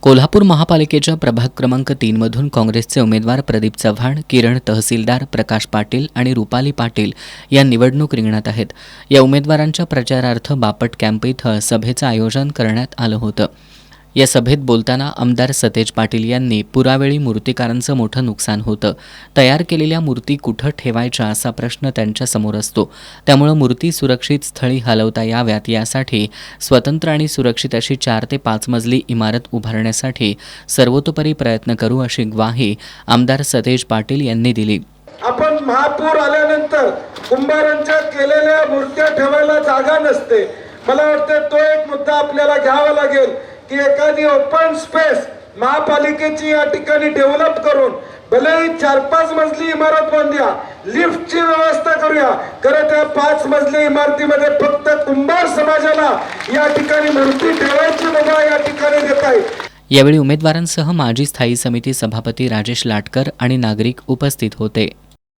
कोल्हापूर महापालिकेच्या प्रभाग क्रमांक 3 मधून काँग्रेसचे उमेदवार प्रदीप चव्हाण, किरण तहसीलदार, प्रकाश पाटील आणि रुपाली पाटील या निवडणूक रिंगणात आहेत. या उमेदवारांच्या प्रचारार्थ बापट कॅम्प इथं सभेचं आयोजन करण्यात आलं होतं. या सभेत बोलताना आमदार सतेज पाटील यांनी पुरावेळी मूर्तिकारांचं मोठं नुकसान होतं. तयार केलेल्या मूर्ती कुठं ठेवायच्या असा प्रश्न त्यांच्यासमोर असतो. त्यामुळे मूर्ती सुरक्षित स्थळी हलवता याव्यात यासाठी स्वतंत्र आणि सुरक्षित अशी 4 ते 5 मजली इमारत उभारण्यासाठी सर्वतोपरी प्रयत्न करू अशी ग्वाही आमदार सतेज पाटील यांनी दिली. आपण महापूर आल्यानंतर कुंभारांच्या केलेल्या मूर्त्या ठेवायला जागा नसते. मला वाटतं तो एक मुद्दा आपल्याला घ्यावा लागेल की एखादी ओपन स्पेस महापालिकेची या ठिकाणी डेव्हलप करून भलेही 4-5 मजली इमारत बांधूया, लिफ्टची व्यवस्था करूया, खरं त्या 5 मजली इमारतीमध्ये फक्त कुंभार समाजाला या ठिकाणी मूर्ती ठेवायची मुभा या ठिकाणी देत आहे. यावेळी उमेदवारांसह माजी स्थायी समिती सभापती राजेश लाटकर आणि नागरिक उपस्थित होते.